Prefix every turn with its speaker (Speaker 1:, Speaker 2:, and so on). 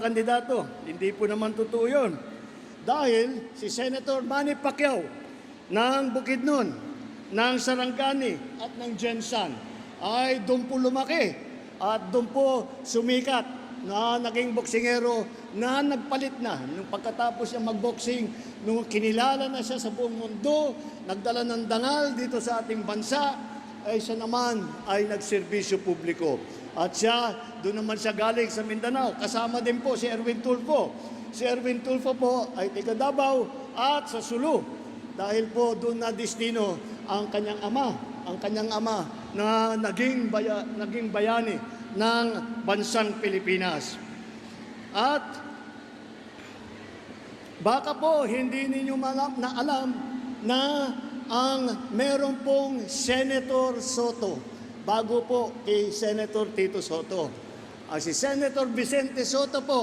Speaker 1: kandidato. Hindi po naman totoo yun. Dahil si Senator Manny Pacquiao ng Bukidnon, ng Sarangani at ng Jensan ay doon po lumaki at doon po sumikat na naging boksingero na nagpalit na nung pagkatapos niya magboxing, nung kinilala na siya sa buong mundo, nagdala ng dangal dito sa ating bansa, ay siya naman ay nagserbisyo publiko. At siya, doon naman siya galing sa Mindanao. Kasama din po si Erwin Tulfo. Si Erwin Tulfo po ay taga Davao at sa Sulu. Dahil po doon na destino ang kanyang ama na naging bayani ng bansang Pilipinas. At baka po hindi ninyo alam na ang meron pong Senator Soto bago po kay Senator Tito Soto. Si Senator Vicente Soto po